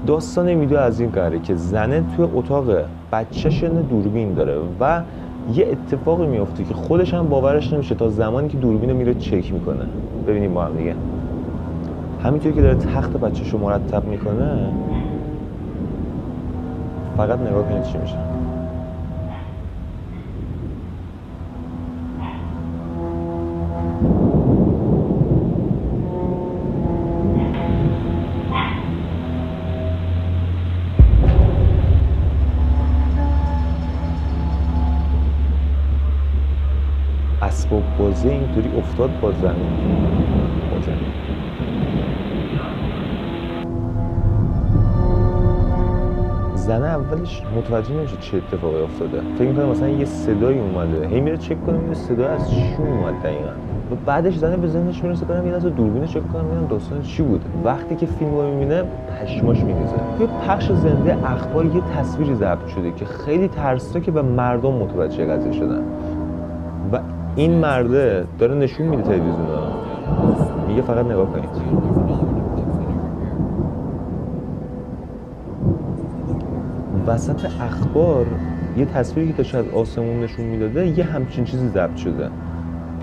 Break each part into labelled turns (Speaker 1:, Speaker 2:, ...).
Speaker 1: داستان این ویدیو از این قراره که زنه توی اتاق بچه‌ش دوربین داره و یه اتفاقی میفته که خودش هم باورش نمیشه تا زمانی که دوربین رو میره چک میکنه. ببینیم با هم دیگه. همینطوری که داره تخت بچه‌شو مرتب میکنه، فقط نگاه کنید چی میشه. اسباب بازی اینطوری افتاد با زمین. زنه اولش متوجه نمیشه چه اتفاقی افتاده، فکر میکنه مثلا یه صدایی اومده، هی میره چک کنه میره صدا از چی اومد دقیقاً. و بعدش زنه به ذهنش میرسه برم یه لحظه دوربین چک کنم ببینم داستان چی بود. وقتی که فیلمو میبینه پشماش میریزه. توی پخش زنده اخبار یه تصویری ضبط شده که خیلی ترسناکه و مردم متوجه قضیه شدن و این مرده داره نشون میده تلویزیون رو، میگه فقط نگاه کنید. وسط اخبار یه تصویری که داشت از آسمون نشون میداده یه همچین چیزی ضبط شده،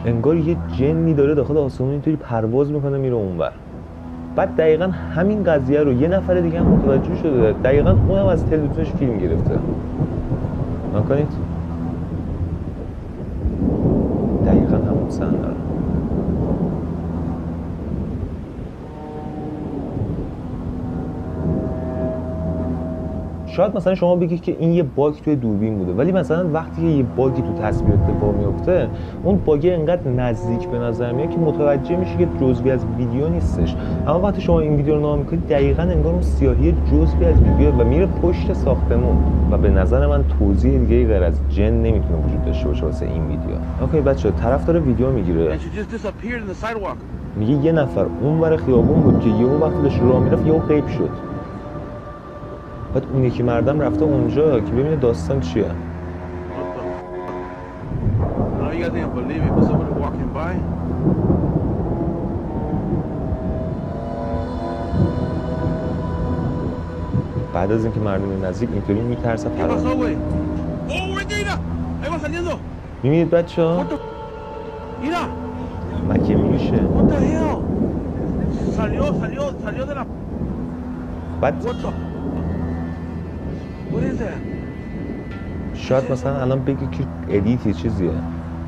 Speaker 1: انگار یه جنی داره داخل آسمون اینطوری پرواز میکنه میره اونور. بعد دقیقاً همین قضیه رو یه نفر دیگه هم متوجه شده، دقیقاً اونم از تلویزیونش فیلم گرفته. نگاه کنید دقیقاً همون صحنه رو. شاید مثلا شما بگید که این یه باگ توی دوربین بوده، ولی مثلا وقتی که یه باگی تو تصویر اتفاق میفته اون باگ انقدر نزدیک به نظر میاد که متوجه میشه که جزئی از ویدیو نیستش. اما وقتی شما این ویدیو رو نگاه میکنید دقیقاً انگار اون سیاهی جزئی از ویدیو و میره پشت ساختمون و به نظر من توضیح دیگه غیر از جن نمیتونه وجود داشته باشه واسه این ویدیو. اوکی بچه‌ها، طرف داره ویدیو میگیره، میگه یه نفر اونور خیابون بود که یهو وقتی داشت راه میرفت یهو غیب شد. بعد اون یکی مردم رفته اونجا که ببینه داستان چیه. بعد از اینکه مردم نزدیک اینطوری میترسه پرواز. میبینید بچه‌ها؟ مگه میشه؟ بعد شاید مثلا الان بگی که ادیتی چیزیه،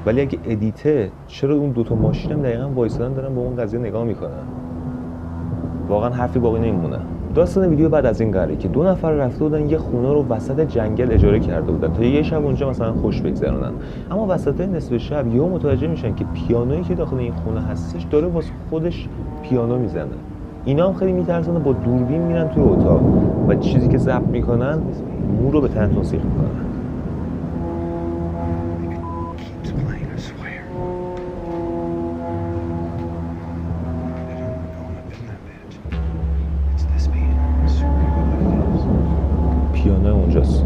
Speaker 1: ولی اگه ادیته چرا اون دوتا ماشین هم دقیقا وایسادن دارن به اون قضیه نگاه میکنن؟ واقعا حرفی باقی نمیمونه. داستان ویدیو بعد از این قراره که دو نفر رفته بودن یه خونه رو وسط جنگل اجاره کرده بودن تا یه شب اونجا مثلا خوش بگذرونن، اما وسط نصف شب یهو متوجه میشن که پیانویی که داخل این خونه هستش داره واسه خودش پیانو میزنه. اینا هم خیلی میترسن و با دوربین میرن توی اتاق و چیزی که ضبط میکنن مو رو به تنتون سیخ میکنن. پیانو اونجاست.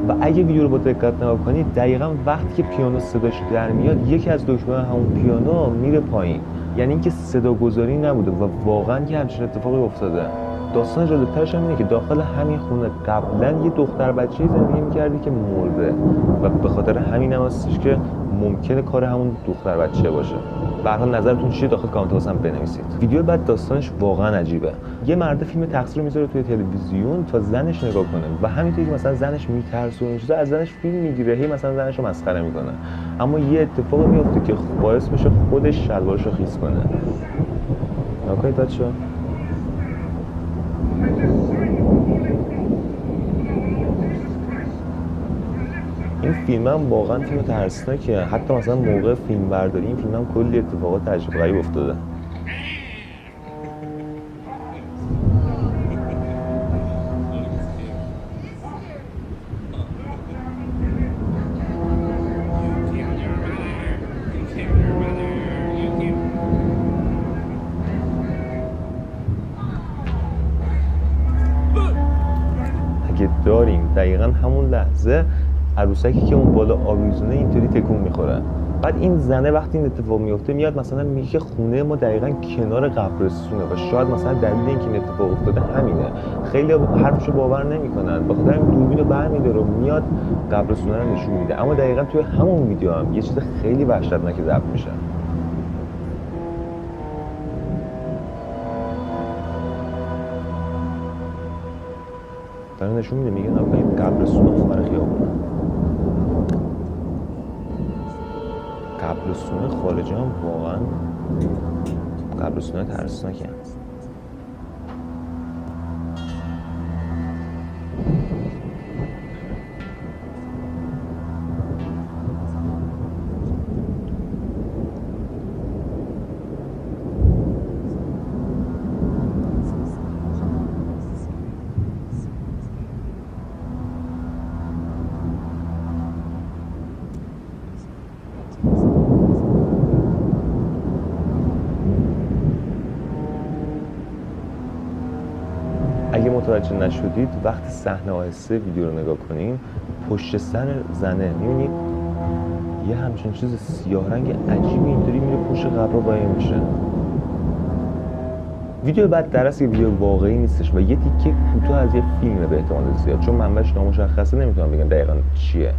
Speaker 1: و اگه ویدیو رو با دقت نگاه کنید دقیقاً وقتی که پیانو صداش در میاد یکی از دکمه‌های همون پیانو میره پایین، یعنی اینکه صداگذاری نبوده و واقعاً که همچین اتفاقی افتاده. داستان جالب‌ترش اینه که داخل همین خونه قبلا یه دختر بچه‌ای زندگی می‌کردی که مرده و به خاطر همین هم هستش که ممکنه کار همون دختر بچه باشه. به هر حال نظرتون چیه داخل کامنت واسم بنویسید. ویدیو بعد داستانش واقعا عجیبه. یه مرد فیلم تقصیر رو میذاره توی تلویزیون تا زنش نگاه کنه و همینطوری که مثلا زنش میترسه و چیزا از زنش فیلم میگیره، هی مثلا زنش رو مسخره میکنه، اما یه اتفاقی میفته که باعث میشه خودش شلوارش رو خیس کنه. نگاه بچه‌ها. این فیلم هم واقعا فیلم ترسناکه، حتی مثلا موقع فیلم برداری این فیلم هم کلی اتفاقات عجیب غریب افتاده. اگه فراریم. دقیقا همون لحظه عروسکی که اون بالا آویزونه اینطوری تکون میخوره. بعد این زنه وقتی این اتفاق میفته میاد مثلا میگه که خونه ما دقیقاً کنار قبرستونه و شاید مثلا دلیل اینکه این اتفاق افتاده همینه. خیلی حرفشو باور نمیکنن، بخاطر این دوربینو برمی‌داره و میاد قبرستونه رو نشون میده. اما دقیقاً توی همون ویدیو هم یه چیز خیلی وحشتناکی ضبط میشه. داره نشون میده، میگه این قبرستونه اونور خیابونه. قبرستونه خارجی هم واقعا قبرستونه ترسناکی هم. اگه متوجه نشدید وقتی صحنه آهسته ویدیو رو نگاه کنیم، پشت سر زنه میبینید یه همچین چیز سیاه رنگ عجیبی اینطوری میره پشت قبر قایم میشه. ویدیو بعد در اصل ویدیو واقعی نیستش و یه تیکه کوتاه از یه فیلمه به احتمال زیاد، چون منبعش نامشخصه نمیتونم بگم دقیقاً چیه،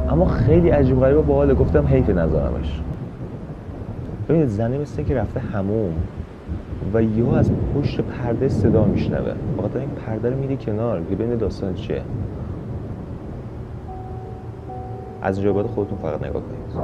Speaker 1: اما خیلی عجیب غریب و باحاله. گفتم حیف نذارمش. ببینید زنه مثل که رفته حموم و یهو از پشت پرده صدا میشنوه، بخاطر این پرده رو میره کنار که ببینید داستان چیه. از اینجا بعد خودتون فقط نگاه کنید.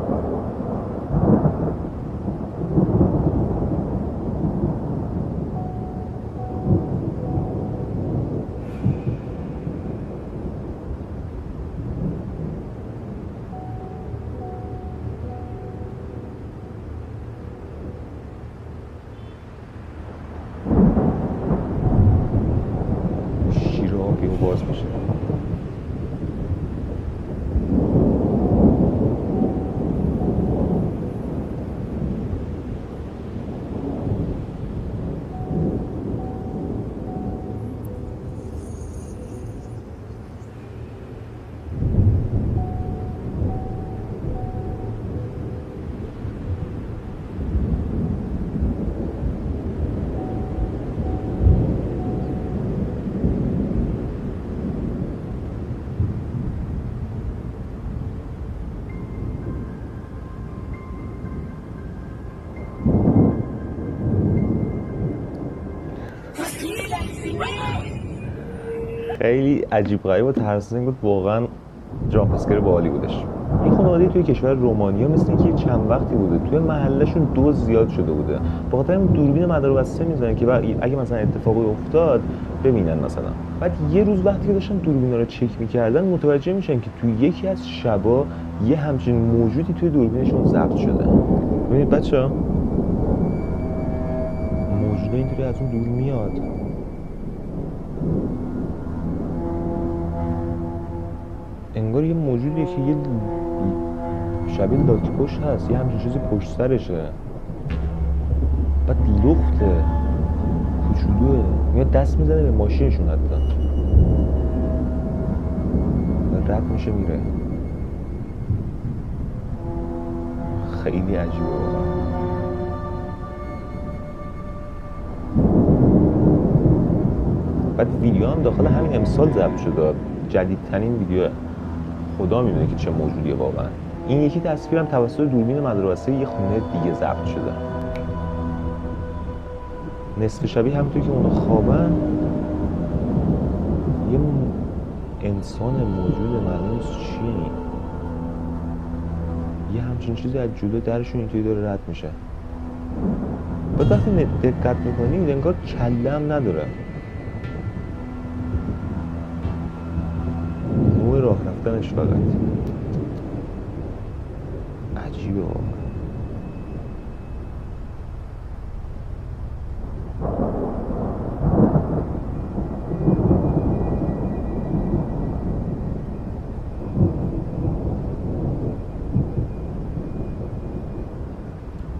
Speaker 1: یهو باز میشه. خیلی عجیب غریب و ترسناک بود واقعا. جامپ اسکر باحالی بودش. این خانواده توی کشور رومانیا مثل اینکه چند وقتی بوده توی محلشون دوز زیاد شده بوده، بخاطر این دوربین مدار بسته میزنن که اگه مثلا اتفاقی افتاد ببینن مثلا. بعد یه روز وقتی که داشتن دوربینا رو چک میکردن متوجه میشن که توی یکی از شبا یه همچین موجودی توی دوربینشون ضبط شده. ببینید بچه‌ها موجود اینطوری از اون دور میاد. انگار یه موجودیه که یه شبیه لاک‌پشت هست، یه همچین چیزی پشت سرشه، بعد لخته، کوچولوه، میاد دست میزنه به ماشینشون حتی و رد میشه میره. خیلی عجیبه واقعا. بعد ویدیو هم داخل همین امسال ضبط شده، جدیدترین ویدیوه. خدا میدونه که چه موجودیه واقعا. این یکی تصویرم توسط دوربین مدرسه یه خونه دیگه ضبط شده. نصف شبیه همونطور که اونا خوابن یه انسان موجود معلوم نیست چیه، یه همچین چیزی از جلو درشون اینطوری داره رد میشه. بعد وقتی دقت میکنید انگار کله هم نداره، نوع راه رفتنش فقط عجیبه واقعا.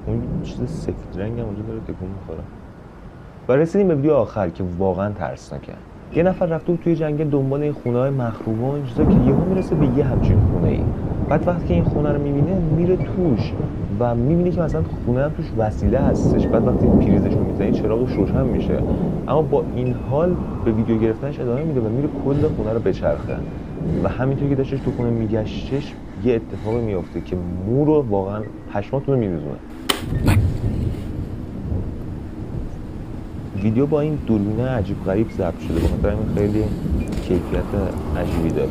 Speaker 1: اون چیز سفید رنگ هم اونجا داره تکون میخوره. و رسیدیم به ویدیو آخر که واقعا ترسناکه. یه نفر رفته بود توی جنگل دنبال این خونه‌های مخروبه و این چیزا که یهو میرسه به یه همچین خونه‌ای. بعد وقتی که این خونه رو میبینه میره توش و میبینه که مثلا خونه هم توش وسیله هستش. بعد وقتی پریزش رو میزنه چراغش روشن میشه، اما با این حال به ویدیو گرفتنش ادامه میده و میره کل خونه رو بچرخه و همینطور که داشتش تو خونه میگشتش یه اتفاقی میفته که مو رو واقعا پشماتون رو میریزونه. ویدیو با این دوربین عجیب غریب ضبط شده، بخاطر همین خیلی کیفیت عجیبی داره.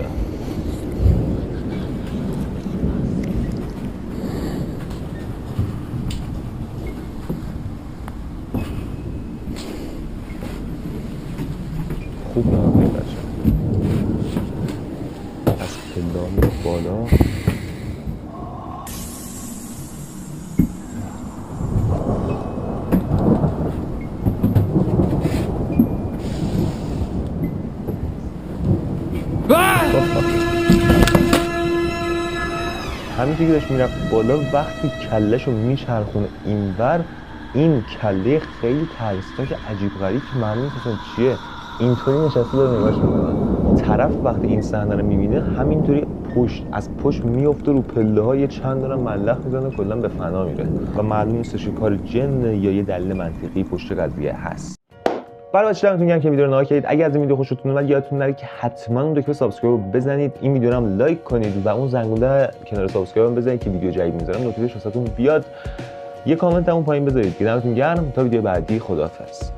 Speaker 1: خوب نگاه کنید بچه، از پلا میره بالا. همینطور که داشت میرفت بالا، وقتی کله‌شو میچرخونه اینور، این کله خیلی ترسناک عجیب غریب که معلوم نیست اصلا چیه، اینطوری نشسته داره نگاهش میکنه. طرف وقتی این صحنه رو میبینه همینطوری از پشت میفته رو پله ها، یه چند دارم ملخ میزنه، کلا به فنا میره و معلوم نیستش که کار جن یا یه دلیل منطقی پشت قضیه هست. برای بچه‌ها دمتون گرم که ویدیو رو نگاه کردید. اگه از این ویدیو خوشتون اومد یادتون نره که حتما اون دکمه سابسکرایب رو بزنید، این ویدیو رو هم لایک کنید و اون زنگوله کنار سابسکرایب هم بزنید که ویدیو جدید میذارم نوتیفیکیشن واسهتون بیاد. یه کامنت هم اون پایین بذارید. دمتون گرم تا ویدیو بعدی. خداحافظ.